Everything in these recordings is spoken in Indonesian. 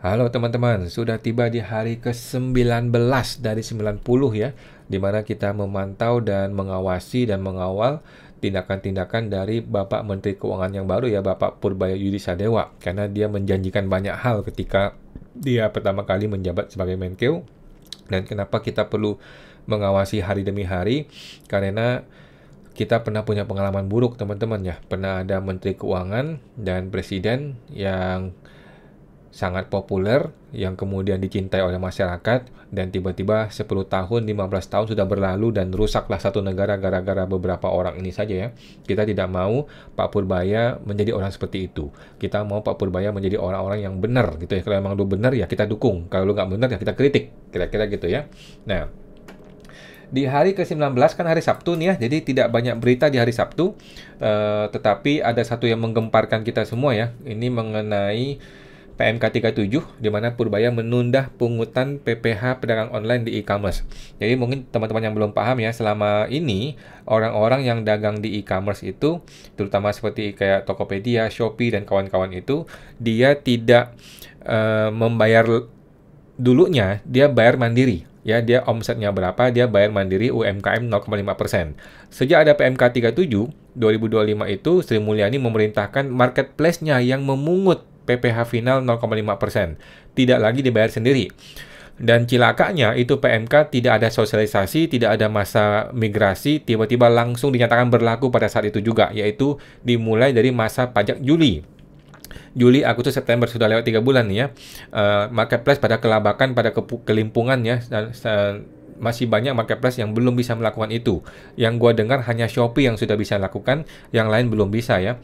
Halo teman-teman, sudah tiba di hari ke-19 dari 90 ya, di mana kita memantau dan mengawasi dan mengawal tindakan-tindakan dari Bapak Menteri Keuangan yang baru ya, Bapak Purbaya Yudhisadewa, karena dia menjanjikan banyak hal ketika dia pertama kali menjabat sebagai Menkeu. Dan kenapa kita perlu mengawasi hari demi hari? Karena kita pernah punya pengalaman buruk teman-teman ya, pernah ada Menteri Keuangan dan Presiden yang sangat populer yang kemudian dicintai oleh masyarakat dan tiba-tiba 10 tahun, 15 tahun sudah berlalu dan rusaklah satu negara gara-gara beberapa orang ini saja ya. Kita tidak mau Pak Purbaya menjadi orang seperti itu. Kita mau Pak Purbaya menjadi orang-orang yang benar gitu ya. Kalau memang lu benar ya kita dukung. Kalau lu nggak benar ya kita kritik. Kira-kira gitu ya. Nah, di hari ke-19 kan hari Sabtu nih ya, jadi tidak banyak berita di hari Sabtu, tetapi ada satu yang menggemparkan kita semua ya. Ini mengenai PMK 37, di mana Purbaya menunda pungutan PPh pedagang online di e-commerce. Jadi mungkin teman-teman yang belum paham ya, selama ini orang-orang yang dagang di e-commerce itu, terutama seperti kayak Tokopedia, Shopee, dan kawan-kawan itu, dia tidak membayar dulunya, dia bayar mandiri. Ya, dia omsetnya berapa, dia bayar mandiri UMKM 0,5%. Sejak ada PMK 37, 2025 itu Sri Mulyani memerintahkan marketplace-nya yang memungut PPh final 0,5%. Tidak lagi dibayar sendiri. Dan cilakanya itu PMK tidak ada sosialisasi, tidak ada masa migrasi, tiba-tiba langsung dinyatakan berlaku pada saat itu juga, yaitu dimulai dari masa pajak Juli, Agustus, September, sudah lewat 3 bulan nih ya. Marketplace pada kelabakan, pada kelimpungan ya, dan masih banyak marketplace yang belum bisa melakukan itu. Yang gua dengar hanya Shopee yang sudah bisa lakukan, yang lain belum bisa ya.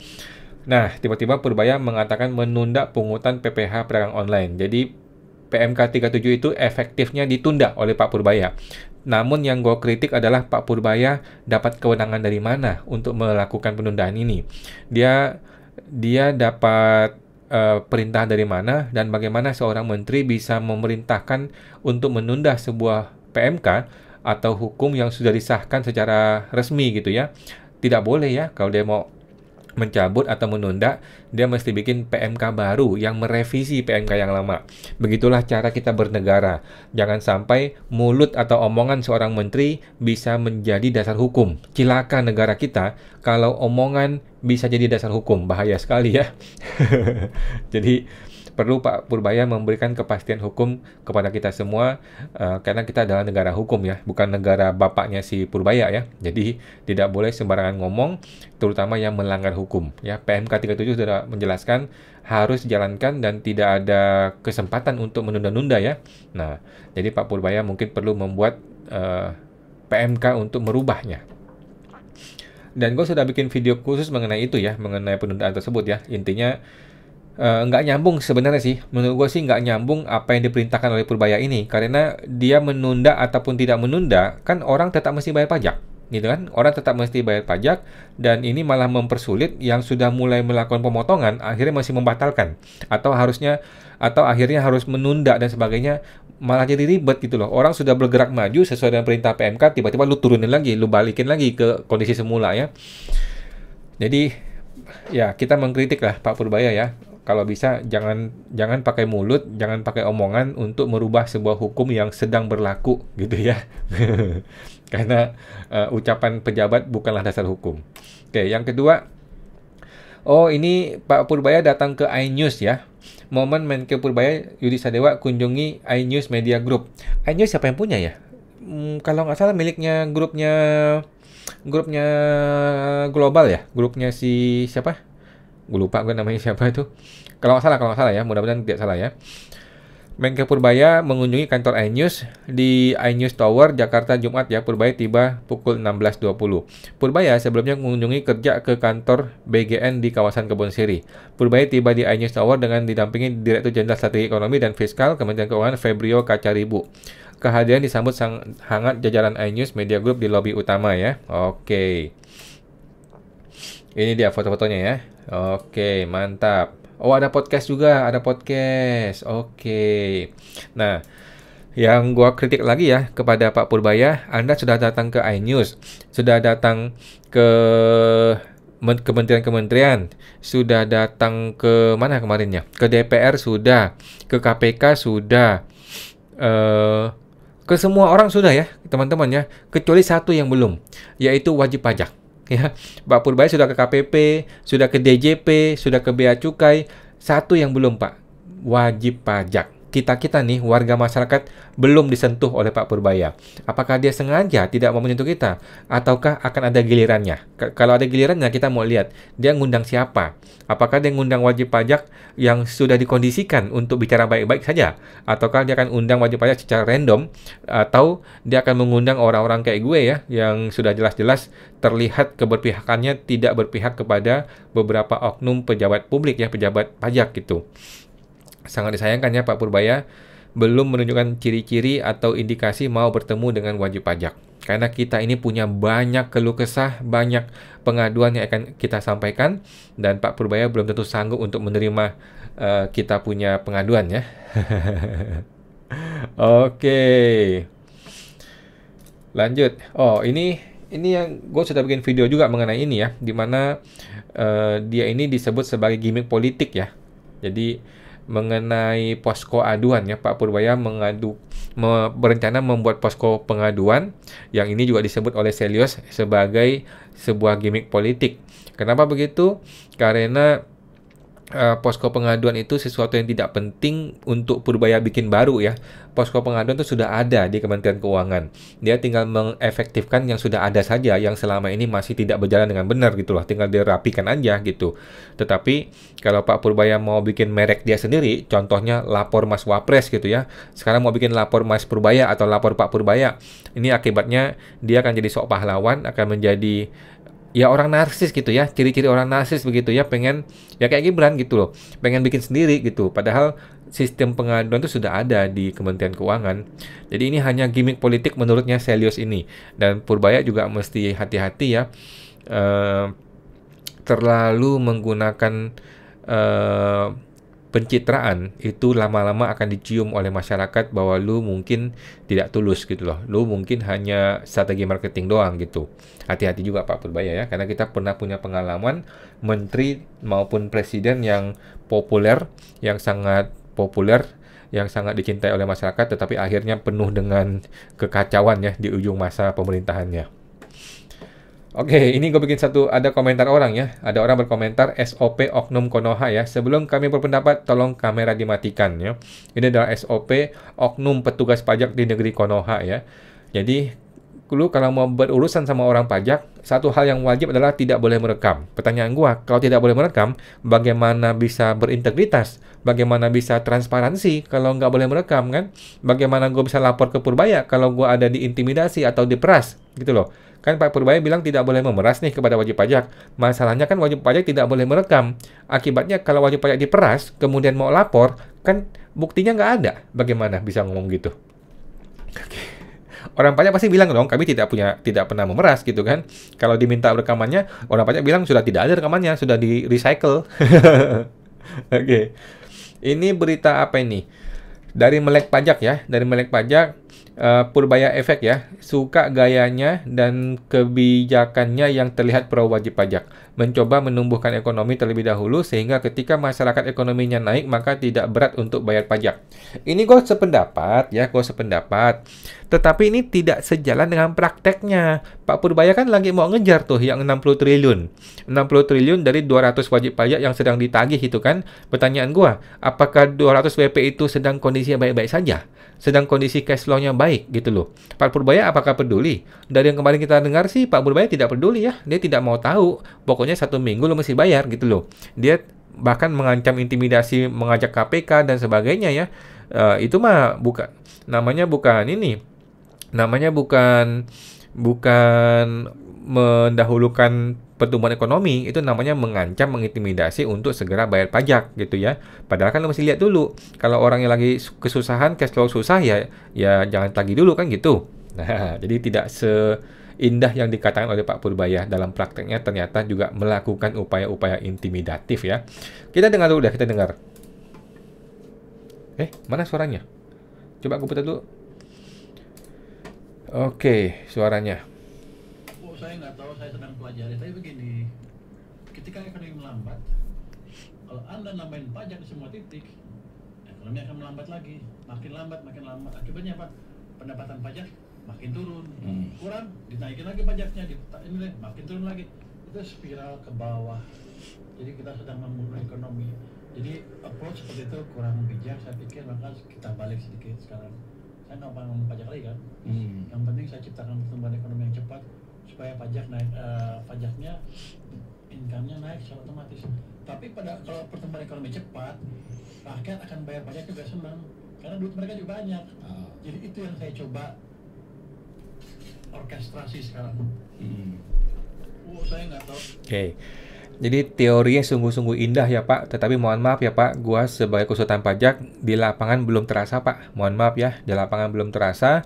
Nah, tiba-tiba Purbaya mengatakan menunda pungutan PPh pedagang online. Jadi PMK 37 itu efektifnya ditunda oleh Pak Purbaya. Namun yang gue kritik adalah Pak Purbaya dapat kewenangan dari mana untuk melakukan penundaan ini. Dia dapat perintah dari mana dan bagaimana seorang menteri bisa memerintahkan untuk menunda sebuah PMK atau hukum yang sudah disahkan secara resmi gitu ya. Tidak boleh ya kalau dia mau mencabut atau menunda, dia mesti bikin PMK baru yang merevisi PMK yang lama. Begitulah cara kita bernegara. Jangan sampai mulut atau omongan seorang menteri bisa menjadi dasar hukum. Cilaka negara kita kalau omongan bisa jadi dasar hukum. Bahaya sekali ya. Jadi perlu Pak Purbaya memberikan kepastian hukum kepada kita semua, karena kita adalah negara hukum ya, bukan negara bapaknya si Purbaya ya. Jadi tidak boleh sembarangan ngomong, terutama yang melanggar hukum ya. PMK 37 sudah menjelaskan harus dijalankan dan tidak ada kesempatan untuk menunda-nunda ya. Nah, jadi Pak Purbaya mungkin perlu membuat PMK untuk merubahnya. Dan gue sudah bikin video khusus mengenai itu ya, mengenai penundaan tersebut ya. Intinya nggak nyambung sebenarnya sih. Menurut gue sih nggak nyambung apa yang diperintahkan oleh Purbaya ini. Karena dia menunda ataupun tidak menunda, kan orang tetap mesti bayar pajak. Gitu kan? Orang tetap mesti bayar pajak, dan ini malah mempersulit yang sudah mulai melakukan pemotongan, akhirnya masih membatalkan. Atau akhirnya harus menunda dan sebagainya, malah jadi ribet gitu loh. Orang sudah bergerak maju sesuai dengan perintah PMK, tiba-tiba lu turunin lagi, lu balikin lagi ke kondisi semula ya. Jadi ya kita mengkritik lah Pak Purbaya ya. Kalau bisa jangan pakai mulut, jangan pakai omongan untuk merubah sebuah hukum yang sedang berlaku gitu ya. Karena ucapan pejabat bukanlah dasar hukum. Oke, yang kedua, ini Pak Purbaya datang ke iNews ya. Momen Menkeu Purbaya Yudhisadewa kunjungi iNews Media Group. iNews siapa yang punya ya? Kalau nggak salah miliknya grupnya global ya, grupnya si siapa? Gue lupa gue namanya siapa itu. Kalau nggak salah ya, mudah-mudahan tidak salah ya. Menkeu Purbaya mengunjungi kantor iNews di iNews Tower, Jakarta Jumat ya. Purbaya tiba pukul 16.20. Purbaya sebelumnya mengunjungi kerja ke kantor BGN di kawasan Kebon Siri. Purbaya tiba di iNews Tower dengan didampingi Direktur Jenderal Strategi Ekonomi dan Fiskal Kementerian Keuangan Febrio Kacaribu. Kehadiran disambut hangat jajaran iNews Media Group di lobi utama ya. Oke. Ini dia foto-fotonya ya. Oke, mantap. Oh, ada podcast juga, ada podcast. Oke. Nah, yang gua kritik lagi ya kepada Pak Purbaya, Anda sudah datang ke iNews, sudah datang ke kementerian-kementerian, sudah datang ke mana kemarinnya? Ke DPR sudah, ke KPK sudah, eh, ke semua orang sudah ya, teman-teman ya. Kecuali satu yang belum, yaitu wajib pajak. Ya, Pak Purbaya sudah ke KPP, sudah ke DJP, sudah ke Bea Cukai. Satu yang belum, Pak, wajib pajak. Kita-kita nih, warga masyarakat, belum disentuh oleh Pak Purbaya. Apakah dia sengaja tidak mau menyentuh kita? Ataukah akan ada gilirannya? Kalau ada gilirannya, kita mau lihat dia ngundang siapa. Apakah dia ngundang wajib pajak yang sudah dikondisikan untuk bicara baik-baik saja? Ataukah dia akan undang wajib pajak secara random? Atau dia akan mengundang orang-orang kayak gue ya, yang sudah jelas-jelas terlihat keberpihakannya tidak berpihak kepada beberapa oknum pejabat publik ya, pejabat pajak gitu. Sangat disayangkan ya Pak Purbaya belum menunjukkan ciri-ciri atau indikasi mau bertemu dengan wajib pajak. Karena kita ini punya banyak keluh kesah, banyak pengaduan yang akan kita sampaikan, dan Pak Purbaya belum tentu sanggup untuk menerima kita punya pengaduan ya. Oke, lanjut. Oh, ini yang gue sudah bikin video juga mengenai ini ya, dimana dia ini disebut sebagai gimmick politik ya. Jadi mengenai posko aduan ya, Pak Purbaya berencana membuat posko pengaduan yang ini juga disebut oleh Selyos sebagai sebuah gimmick politik. Kenapa begitu? Karena posko pengaduan itu sesuatu yang tidak penting untuk Purbaya bikin baru ya. Posko pengaduan itu sudah ada di Kementerian Keuangan. Dia tinggal mengefektifkan yang sudah ada saja, yang selama ini masih tidak berjalan dengan benar gitu loh. Tinggal dirapikan aja gitu. Tetapi kalau Pak Purbaya mau bikin merek dia sendiri, contohnya lapor Mas Wapres gitu ya. Sekarang mau bikin lapor Mas Purbaya atau lapor Pak Purbaya. Ini akibatnya dia akan jadi sok pahlawan, akan menjadi ya orang narsis gitu ya, ciri-ciri orang narsis begitu ya, pengen ya kayak Gibran gitu loh, pengen bikin sendiri gitu, padahal sistem pengaduan itu sudah ada di Kementerian Keuangan. Jadi ini hanya gimmick politik menurutnya Selyos ini, dan Purbaya juga mesti hati-hati ya, terlalu menggunakan pencitraan itu lama-lama akan dicium oleh masyarakat bahwa lu mungkin tidak tulus gitu loh. Lu mungkin hanya strategi marketing doang gitu. Hati-hati juga Pak Purbaya ya, karena kita pernah punya pengalaman menteri maupun presiden yang populer, yang sangat populer, yang sangat dicintai oleh masyarakat, tetapi akhirnya penuh dengan kekacauan ya di ujung masa pemerintahannya. Oke, ini gue bikin ada komentar orang ya. Ada orang berkomentar SOP Oknum Konoha ya. Sebelum kami berpendapat, tolong kamera dimatikan ya. Ini adalah SOP Oknum Petugas Pajak di negeri Konoha ya. Jadi, lu kalau mau berurusan sama orang pajak, satu hal yang wajib adalah tidak boleh merekam. Pertanyaan gue, kalau tidak boleh merekam, bagaimana bisa berintegritas? Bagaimana bisa transparansi kalau nggak boleh merekam kan? Bagaimana gue bisa lapor ke Purbaya kalau gue ada diintimidasi atau diperas gitu loh. Kan Pak Purbaya bilang tidak boleh memeras nih kepada wajib pajak. Masalahnya kan wajib pajak tidak boleh merekam. Akibatnya kalau wajib pajak diperas, kemudian mau lapor, kan buktinya nggak ada. Bagaimana bisa ngomong gitu? Orang pajak pasti bilang dong, kami tidak pernah memeras gitu kan. Kalau diminta rekamannya, orang pajak bilang sudah tidak ada rekamannya, sudah di recycle. Oke. Ini berita apa ini? Dari Melek Pajak ya, dari Melek Pajak. Purbaya efek ya, suka gayanya dan kebijakannya yang terlihat pro wajib pajak, mencoba menumbuhkan ekonomi terlebih dahulu sehingga ketika masyarakat ekonominya naik maka tidak berat untuk bayar pajak. Ini gue sependapat ya, tetapi ini tidak sejalan dengan prakteknya. Pak Purbaya kan lagi mau ngejar tuh yang 60 triliun. 60 triliun dari 200 wajib pajak yang sedang ditagih itu kan. Pertanyaan gue, apakah 200 WP itu sedang kondisinya baik-baik saja? Sedang kondisi cash flow-nya baik gitu loh. Pak Purbaya apakah peduli? Dari yang kemarin kita dengar sih Pak Purbaya tidak peduli ya. Dia tidak mau tahu. Pokoknya 1 minggu lo mesti bayar gitu loh. Dia bahkan mengancam intimidasi, mengajak KPK dan sebagainya ya. Itu mah namanya bukan mendahulukan pertumbuhan ekonomi, itu namanya mengancam, mengintimidasi untuk segera bayar pajak gitu ya. Padahal kan lo mesti lihat dulu, kalau orang yang lagi kesusahan, cash flow susah ya jangan tagih dulu kan gitu. Nah, jadi tidak seindah yang dikatakan oleh Pak Purbaya, dalam prakteknya ternyata juga melakukan upaya-upaya intimidatif ya. Kita dengar dulu kita dengar. Mana suaranya? Coba aku putar dulu. Oke, suaranya. Saya nggak tahu, saya sedang pelajari. Tapi begini, ketika ekonomi melambat, kalau Anda nambahin pajak di semua titik, ekonomi akan melambat lagi, makin lambat. Akibatnya apa? Pendapatan pajak makin turun, kurang, dinaikin lagi pajaknya, ini makin turun lagi. Itu spiral ke bawah. Jadi kita sedang membunuh ekonomi. Jadi approach seperti itu kurang bijak, saya pikir. Maka kita balik sedikit sekarang. Saya nggak ngomong pajak lagi kan. Yang penting saya ciptakan pertumbuhan ekonomi yang cepat supaya pajak naik, pajaknya, income-nya naik secara otomatis. Tapi kalau pertumbuhan ekonomi cepat, rakyat akan bayar pajak juga senang karena duit mereka juga banyak. Jadi itu yang saya coba orkestrasi sekarang. Saya nggak tahu. Oke. Jadi teorinya sungguh-sungguh indah ya Pak, tetapi mohon maaf ya Pak, gua sebagai konsultan pajak di lapangan belum terasa Pak. Mohon maaf ya, di lapangan belum terasa.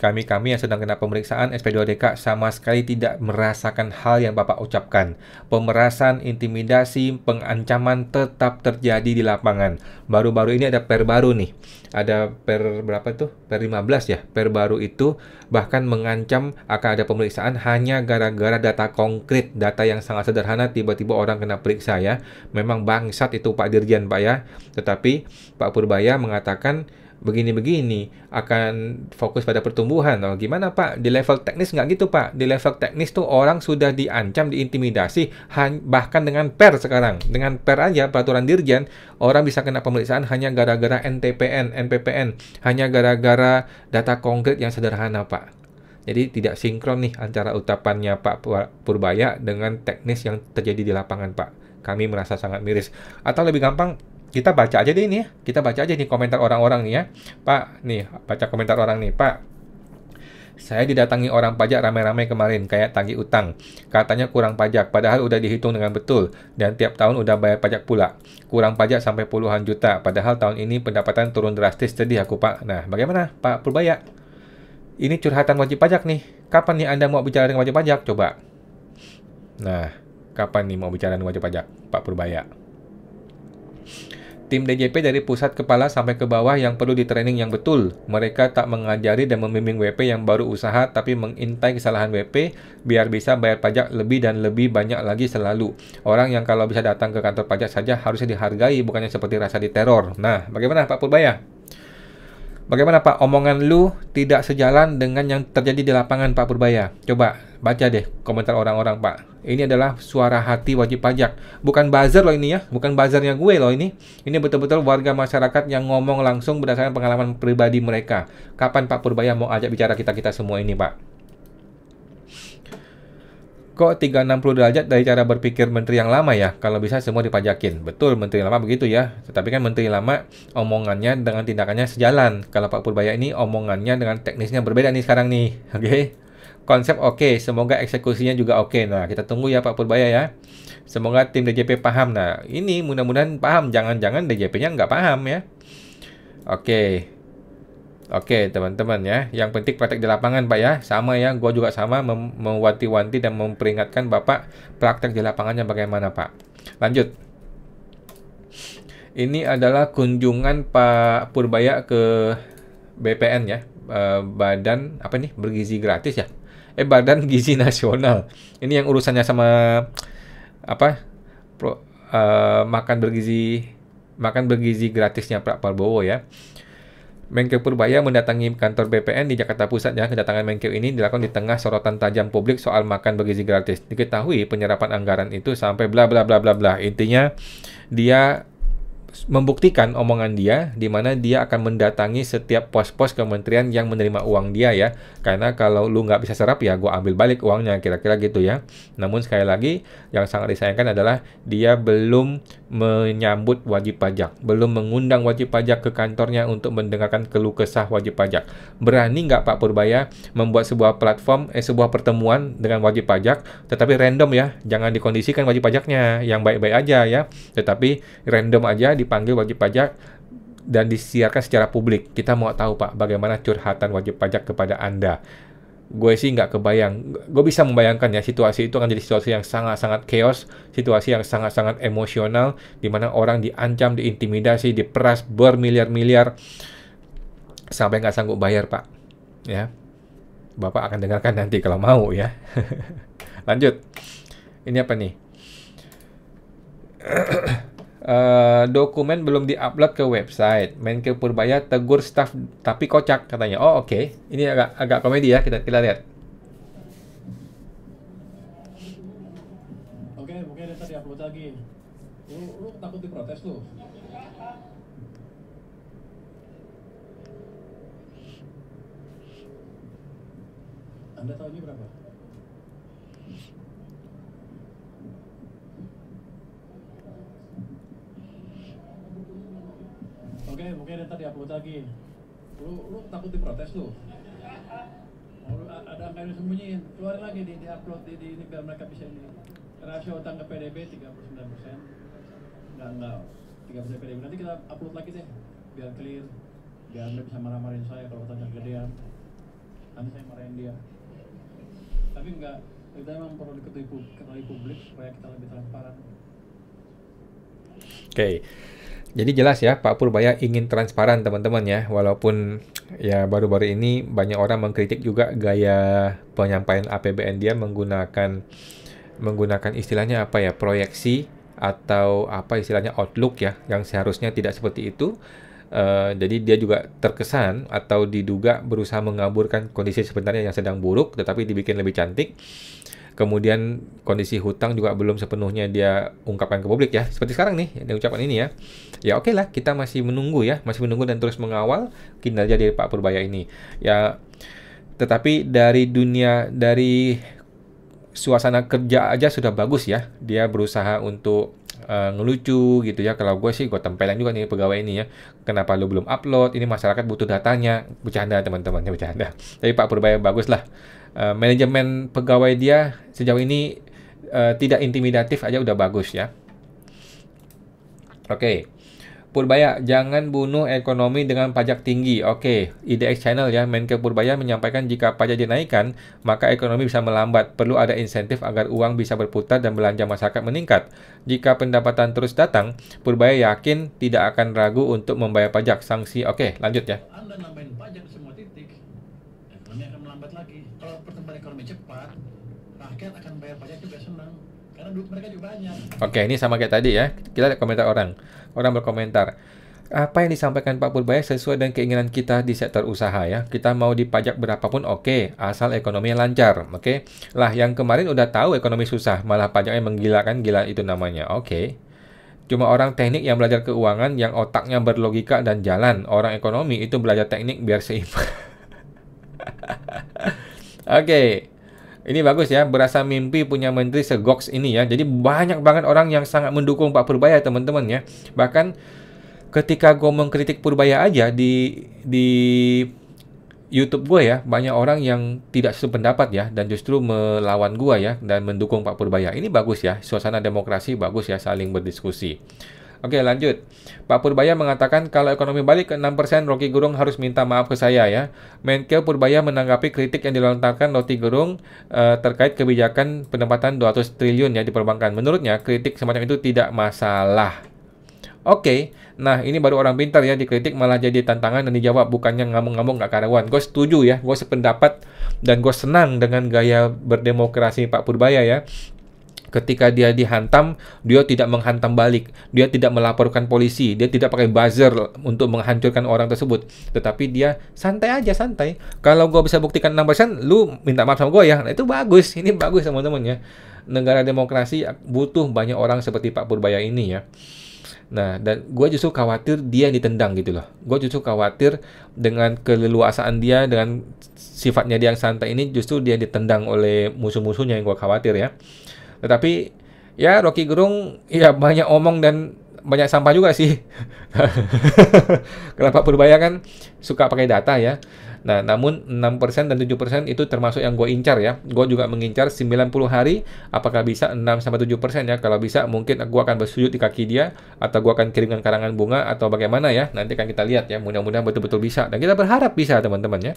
Kami yang sedang kena pemeriksaan SP2DK sama sekali tidak merasakan hal yang Bapak ucapkan. Pemerasan, intimidasi, pengancaman tetap terjadi di lapangan. Baru-baru ini ada per baru nih. Ada per berapa tuh? Per 15 ya. Per baru itu bahkan mengancam akan ada pemeriksaan hanya gara-gara data konkret, data yang sangat sederhana tiba-tiba orang kena periksa ya. Memang bangsat itu Pak Dirjen Pak ya. Tetapi Pak Purbaya mengatakan begini-begini akan fokus pada pertumbuhan. Oh, gimana Pak? Di level teknis nggak gitu Pak. Di level teknis tuh orang sudah diancam, diintimidasi, bahkan dengan per sekarang. Dengan per aja peraturan Dirjen, orang bisa kena pemeriksaan hanya gara-gara NTPN, NPPN, hanya gara-gara data konkret yang sederhana Pak. Jadi tidak sinkron nih antara ucapannya Pak Purbaya dengan teknis yang terjadi di lapangan Pak. Kami merasa sangat miris. Atau lebih gampang, kita baca aja deh ini ya. Kita baca aja nih komentar orang-orang nih ya. Pak, nih baca komentar orang nih. Pak, saya didatangi orang pajak ramai-ramai kemarin, kayak tagih utang. Katanya kurang pajak, padahal udah dihitung dengan betul. Dan tiap tahun udah bayar pajak pula. Kurang pajak sampai puluhan juta, padahal tahun ini pendapatan turun drastis. Sedih aku Pak. Nah, bagaimana Pak Purbaya? Ini curhatan wajib pajak nih. Kapan nih Anda mau bicara dengan wajib pajak? Coba. Nah, kapan nih mau bicara dengan wajib pajak, Pak Purbaya? Tim DJP dari pusat kepala sampai ke bawah yang perlu di training yang betul. Mereka tak mengajari dan membimbing WP yang baru usaha, tapi mengintai kesalahan WP biar bisa bayar pajak lebih dan lebih banyak lagi selalu. Orang yang kalau bisa datang ke kantor pajak saja harusnya dihargai, bukannya seperti rasa diteror. Nah, bagaimana Pak Purbaya? Bagaimana Pak, omongan lu tidak sejalan dengan yang terjadi di lapangan Pak Purbaya? Coba baca deh komentar orang-orang Pak. Ini adalah suara hati wajib pajak. Bukan buzzer loh ini ya, bukan buzzernya gue loh ini. Ini betul-betul warga masyarakat yang ngomong langsung berdasarkan pengalaman pribadi mereka. Kapan Pak Purbaya mau ajak bicara kita-kita semua ini Pak? Kok 360 derajat dari cara berpikir menteri yang lama ya? Kalau bisa semua dipajakin. Betul, menteri lama begitu ya. Tetapi kan menteri lama omongannya dengan tindakannya sejalan. Kalau Pak Purbaya ini omongannya dengan teknisnya berbeda nih sekarang nih. Oke. Konsep oke, semoga eksekusinya juga oke. Nah, kita tunggu ya Pak Purbaya ya. Semoga tim DJP paham. Nah, ini mudah-mudahan paham. Jangan-jangan DJP-nya nggak paham ya. Oke. Oke, teman-teman ya. Yang penting praktek di lapangan, Pak ya. Sama ya, gue juga sama mewanti-wanti dan memperingatkan Bapak praktek di lapangannya bagaimana, Pak. Lanjut. Ini adalah kunjungan Pak Purbaya ke BPN ya. Badan apa nih? Bergizi gratis ya. Badan Gizi Nasional. Ini yang urusannya sama apa? Makan bergizi gratisnya Pak Prabowo ya. Menkeu Purbaya mendatangi kantor BPN di Jakarta Pusat ya. Kedatangan Menkeu ini dilakukan di tengah sorotan tajam publik soal makan bergizi gratis. Diketahui penyerapan anggaran itu sampai bla bla bla bla bla. Intinya dia membuktikan omongan dia di mana dia akan mendatangi setiap pos-pos kementerian yang menerima uang dia ya. Karena kalau lu nggak bisa serap ya gue ambil balik uangnya, kira-kira gitu ya. Namun sekali lagi yang sangat disayangkan adalah dia belum menyambut wajib pajak, belum mengundang wajib pajak ke kantornya untuk mendengarkan keluh kesah wajib pajak. Berani nggak Pak Purbaya membuat sebuah platform, sebuah pertemuan dengan wajib pajak, tetapi random ya, jangan dikondisikan wajib pajaknya yang baik-baik aja ya, tetapi random aja dipanggil wajib pajak dan disiarkan secara publik. Kita mau tahu Pak, bagaimana curhatan wajib pajak kepada Anda. Gue sih nggak kebayang. Gue bisa membayangkan ya, situasi itu akan jadi situasi yang sangat-sangat chaos, situasi yang sangat-sangat emosional, di mana orang diancam, diintimidasi, diperas bermiliar-miliar, sampai nggak sanggup bayar Pak. Ya, Bapak akan dengarkan nanti kalau mau ya. Lanjut. Ini apa nih? Dokumen belum diupload ke website. Menkeu Purbaya tegur staf tapi kocak katanya. Oh, oke. Ini agak komedi ya. Kita lihat. Oke, mungkin data diupload lagi. Lu takut diprotes lu? Anda tahu ini berapa? Oke, mungkin data diupload lagi. Lu takut diprotes lu? Ada angka yang disembunyiin, keluarin lagi di upload di ini biar mereka bisa ini. Rasio utang ke PDB 39%. Enggak 3% PDB. Nanti kita upload lagi deh biar clear. Biar Anda bisa marah-marahin saya kalau utangnya gedean. Nanti saya marahin dia. Tapi enggak, kita emang perlu diketahui publik supaya kita lebih transparan. Oke. Jadi jelas ya, Pak Purbaya ingin transparan teman-teman ya. Walaupun ya baru-baru ini banyak orang mengkritik juga gaya penyampaian APBN dia menggunakan istilahnya apa ya, proyeksi atau apa istilahnya outlook ya, yang seharusnya tidak seperti itu. Jadi dia juga terkesan atau diduga berusaha mengaburkan kondisi sebenarnya yang sedang buruk, tetapi dibikin lebih cantik. Kemudian kondisi hutang juga belum sepenuhnya dia ungkapkan ke publik ya. Seperti sekarang nih, yang ucapan ini ya. Ya oke lah, kita masih menunggu ya. Masih menunggu dan terus mengawal kinerja dari Pak Purbaya ini. Ya, tetapi dari suasana kerja aja sudah bagus ya. Dia berusaha untuk ngelucu gitu ya. Kalau gue sih gue tempelin juga nih pegawai ini ya. Kenapa lu belum upload? Ini masyarakat butuh datanya. Bercanda teman-teman, ya bercanda. Tapi Pak Purbaya bagus lah. Manajemen pegawai dia sejauh ini tidak intimidatif aja udah bagus ya. Oke. Purbaya, jangan bunuh ekonomi dengan pajak tinggi. Oke, IDX Channel ya, Menkeu Purbaya menyampaikan jika pajak dinaikkan, maka ekonomi bisa melambat. Perlu ada insentif agar uang bisa berputar dan belanja masyarakat meningkat. Jika pendapatan terus datang, Purbaya yakin tidak akan ragu untuk membayar pajak. Sanksi, oke, lanjut ya. Anda nambahin pajak di semua titik, ekonomi akan melambat lagi. Kalau pertumbuhan ekonomi cepat, rakyat akan bayar pajak juga senang. Karena duit mereka juga banyak. Oke, ini sama kayak tadi ya. Kita lihat komentar orang. Orang berkomentar, apa yang disampaikan Pak Purbaya sesuai dengan keinginan kita di sektor usaha ya. Kita mau dipajak berapapun oke, asal ekonominya lancar. Oke. Lah yang kemarin udah tahu ekonomi susah, malah pajaknya menggilakan, gila itu namanya. Oke. Cuma orang teknik yang belajar keuangan, yang otaknya berlogika dan jalan. Orang ekonomi itu belajar teknik biar seimbang. Oke. Ini bagus ya, berasa mimpi punya menteri segoks ini ya. Jadi banyak banget orang yang sangat mendukung Pak Purbaya teman-teman ya. Bahkan ketika gue mengkritik Purbaya aja di YouTube gue ya, banyak orang yang tidak sependapat ya dan justru melawan gue ya dan mendukung Pak Purbaya. Ini bagus ya, suasana demokrasi bagus ya, saling berdiskusi. Oke, lanjut. Pak Purbaya mengatakan kalau ekonomi balik ke 6%, Rocky Gerung harus minta maaf ke saya ya. Menkeu Purbaya menanggapi kritik yang dilontarkan Rocky Gerung terkait kebijakan pendapatan 200 triliun ya di perbankan. Menurutnya, kritik semacam itu tidak masalah. Oke, nah ini baru orang pintar ya, dikritik malah jadi tantangan dan dijawab, bukannya ngamuk-ngamuk nggak karuan. Gue setuju ya, gue sependapat dan gue senang dengan gaya berdemokrasi Pak Purbaya ya. Ketika dia dihantam, dia tidak menghantam balik. Dia tidak melaporkan polisi. Dia tidak pakai buzzer untuk menghancurkan orang tersebut. Tetapi dia santai aja, santai. Kalau gue bisa buktikan 6%, lu minta maaf sama gue ya. Nah, itu bagus. Ini bagus teman-teman ya. Negara demokrasi butuh banyak orang seperti Pak Purbaya ini ya. Nah, dan gue justru khawatir dia yang ditendang gitu loh. Gue justru khawatir dengan keleluasaan dia, dengan sifatnya dia yang santai ini, justru dia ditendang oleh musuh-musuhnya yang gue khawatir ya. Tetapi ya Rocky Gerung ya banyak omong dan banyak sampah juga sih. Karena Pak Purbaya kan suka pakai data ya. Nah, namun 6% dan 7% itu termasuk yang gue incar ya. Gue juga mengincar 90 hari. Apakah bisa 6-7% ya? Kalau bisa mungkin gue akan bersujud di kaki dia. Atau gue akan kirimkan karangan bunga. Atau bagaimana ya. Nanti akan kita lihat ya. Mudah-mudahan betul-betul bisa. Dan kita berharap bisa teman-teman ya.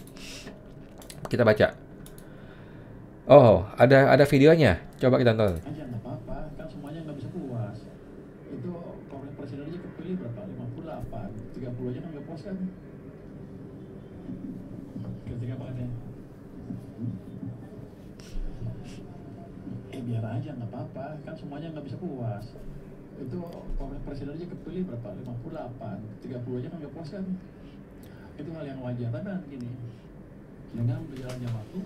Kita baca. Oh, ada videonya. Coba kita tonton. Aja nggak apa-apa, kan semuanya nggak bisa puas. Itu kalau presiden aja kepilih berapa? 58, 30 aja kan nggak puas kan? Ketika apa katanya? Biar aja nggak apa-apa, kan semuanya nggak bisa puas. Itu presiden aja kepilih berapa? 58, 30 aja kan nggak puas kan? Itu hal yang wajar. Tapi kan gini, dengan berjalannya waktu,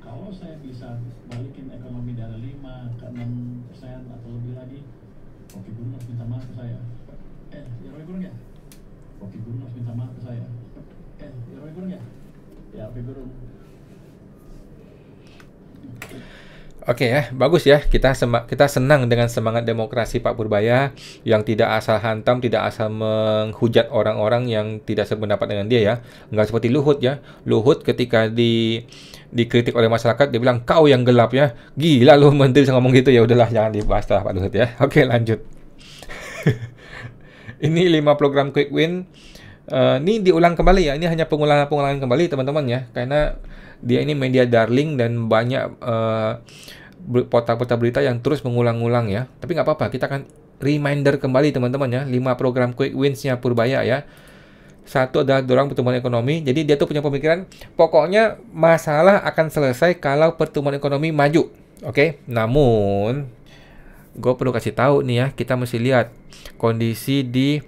kalau saya bisa balikin ekonomi dari 5 ke 6% atau lebih lagi, Rocky Gerung harus minta maaf ke saya. Ya Rocky Gerung ya? Rocky Gerung harus minta maaf ke saya. Ya Rocky Gerung ya? Ya Rocky Gerung. Oke ya, bagus ya. Kita senang dengan semangat demokrasi Pak Purbaya yang tidak asal hantam, tidak asal menghujat orang-orang yang tidak sependapat dengan dia ya. Nggak seperti Luhut ya. Luhut ketika dikritik oleh masyarakat, dia bilang kau yang gelap ya. Gila lu menteri bisa ngomong gitu, ya udahlah jangan dibahas lah Pak Luhut ya. Oke, lanjut. Ini 5 program quick win. Ini diulang kembali ya. Ini hanya pengulangan kembali teman-teman ya. Karena dia ini media darling dan banyak portal-portal berita yang terus mengulang-ulang ya. Tapi nggak apa-apa, kita akan reminder kembali teman-teman ya. 5 program quick wins-nya Purbaya ya. Satu adalah dorong pertumbuhan ekonomi. Jadi dia tuh punya pemikiran, pokoknya masalah akan selesai kalau pertumbuhan ekonomi maju. Oke, namun gue perlu kasih tahu nih ya, kita mesti lihat kondisi di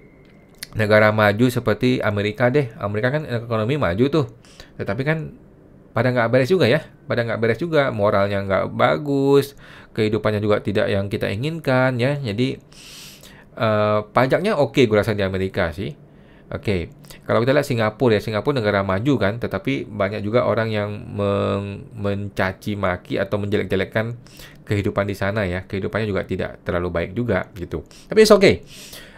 negara maju seperti Amerika deh. Amerika kan ekonomi maju tuh, tetapi kan pada nggak beres juga ya. Pada nggak beres juga, moralnya nggak bagus, kehidupannya juga tidak yang kita inginkan ya. Jadi pajaknya oke gue rasa di Amerika sih. Oke, kalau kita lihat Singapura ya, Singapura negara maju kan, tetapi banyak juga orang yang mencaci maki atau menjelek-jelekkan kehidupan di sana ya. Kehidupannya juga tidak terlalu baik juga gitu. Tapi it's okay.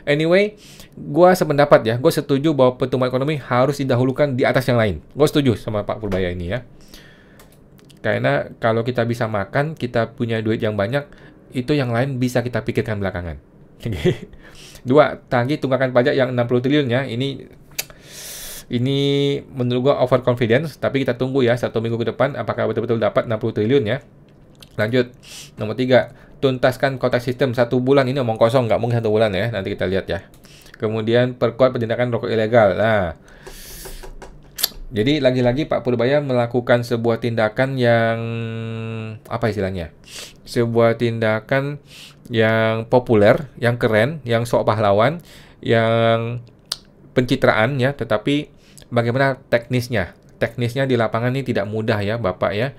Anyway, gue sependapat ya, gue setuju bahwa pertumbuhan ekonomi harus didahulukan di atas yang lain. Gue setuju sama Pak Purbaya ini ya. Karena kalau kita bisa makan, kita punya duit yang banyak, itu yang lain bisa kita pikirkan belakangan. Dua, tagih tunggakan pajak yang 60 triliun ya. Ini menurut gue over confidence, tapi kita tunggu ya 1 minggu ke depan apakah betul-betul dapat 60 triliun ya. Lanjut, nomor 3, tuntaskan kotak sistem 1 bulan. Ini omong kosong, nggak mungkin 1 bulan ya, nanti kita lihat ya. Kemudian perkuat penindakan rokok ilegal. Nah, jadi lagi-lagi Pak Purbaya melakukan sebuah tindakan yang apa istilahnya? Sebuah tindakan yang populer, yang keren, yang sok pahlawan, yang pencitraan ya, tetapi bagaimana teknisnya? Teknisnya di lapangan ini tidak mudah ya, Bapak ya.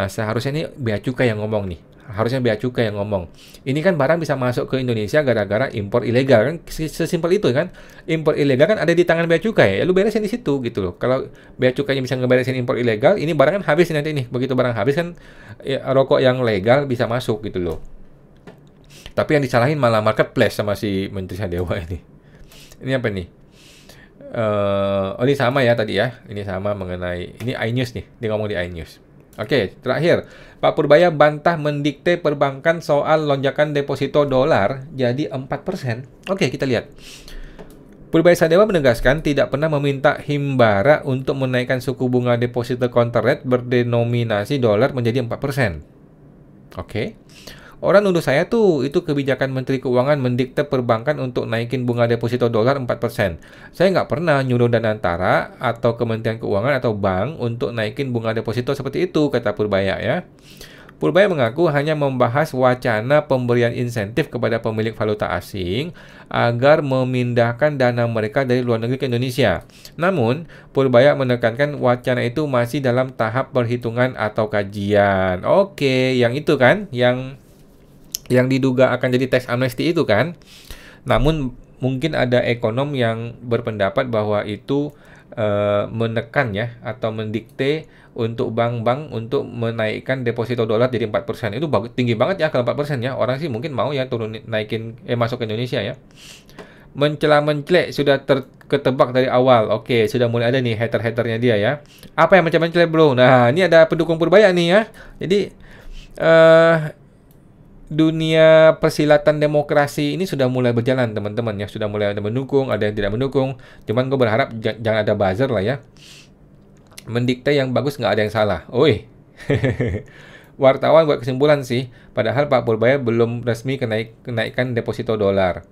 Seharusnya ini bea cukai yang ngomong nih. Harusnya bea cukai yang ngomong. Ini kan barang bisa masuk ke Indonesia gara-gara impor ilegal kan, sesimpel itu kan. Impor ilegal kan ada di tangan bea cukai. Ya lu beresin di situ gitu loh. Kalau bea cukainya bisa ngeberesin impor ilegal, ini barang kan habis nanti nih. Begitu barang habis kan ya, rokok yang legal bisa masuk gitu loh. Tapi yang disalahin malah marketplace sama si Menteri Sadewa ini. Ini apa nih? Ini sama ya tadi ya. Ini sama mengenai ini iNews nih. Dia ngomong di iNews. Oke, terakhir, Pak Purbaya bantah mendikte perbankan soal lonjakan deposito dolar jadi 4%. Oke, kita lihat. Purbaya Sadewa menegaskan tidak pernah meminta Himbara untuk menaikkan suku bunga deposito counter rate berdenominasi dolar menjadi 4%. Oke. Orang nuduh saya tuh, itu kebijakan Menteri Keuangan mendikte perbankan untuk naikin bunga deposito dolar 4%. Saya nggak pernah nyuruh Danantara atau Kementerian Keuangan atau bank untuk naikin bunga deposito seperti itu, kata Purbaya ya. Purbaya mengaku hanya membahas wacana pemberian insentif kepada pemilik valuta asing agar memindahkan dana mereka dari luar negeri ke Indonesia. Namun, Purbaya menekankan wacana itu masih dalam tahap perhitungan atau kajian. Oke, yang itu kan, yang diduga akan jadi tax amnesty itu kan. Namun mungkin ada ekonom yang berpendapat bahwa itu menekan ya atau mendikte untuk bank-bank untuk menaikkan deposito dolar jadi 4%. Itu tinggi banget ya kalau 4% ya. Orang sih mungkin mau ya masuk ke Indonesia ya. Mencela-mencelek sudah ketebak dari awal. Oke, sudah mulai ada nih hater-haternya dia ya. Apa yang mencela-mencelek bro? Nah, ini ada pendukung Purbaya nih ya. Jadi dunia persilatan demokrasi ini sudah mulai berjalan teman-teman ya, sudah mulai ada mendukung, ada yang tidak mendukung. Cuman gue berharap jangan ada buzzer lah ya. Mendikte yang bagus nggak ada yang salah. Oi. Wartawan buat kesimpulan sih, padahal Pak Purbaya belum resmi kenaikan deposito dolar.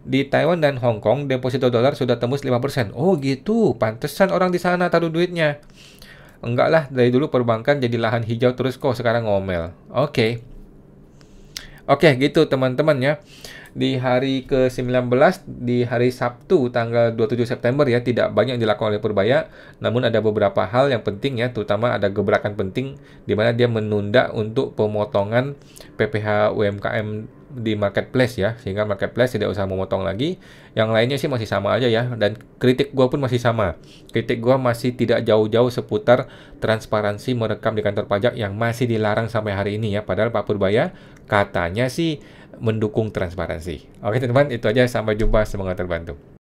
Di Taiwan dan Hong Kong, deposito dolar sudah tembus 5%. Oh gitu, pantesan orang di sana taruh duitnya. Enggak lah, dari dulu perbankan jadi lahan hijau terus kok sekarang ngomel. Oke, gitu teman-teman ya. di hari ke-19, di hari Sabtu tanggal 27 September ya, tidak banyak yang dilakukan oleh Purbaya, namun ada beberapa hal yang penting ya, terutama ada gebrakan penting di mana dia menunda untuk pemotongan PPh UMKM di marketplace ya, sehingga marketplace tidak usah memotong lagi. Yang lainnya sih masih sama aja ya, dan kritik gua pun masih sama. Kritik gua masih tidak jauh-jauh seputar transparansi merekam di kantor pajak yang masih dilarang sampai hari ini ya, padahal Pak Purbaya katanya sih mendukung transparansi. Oke teman-teman, itu aja, sampai jumpa, semoga terbantu.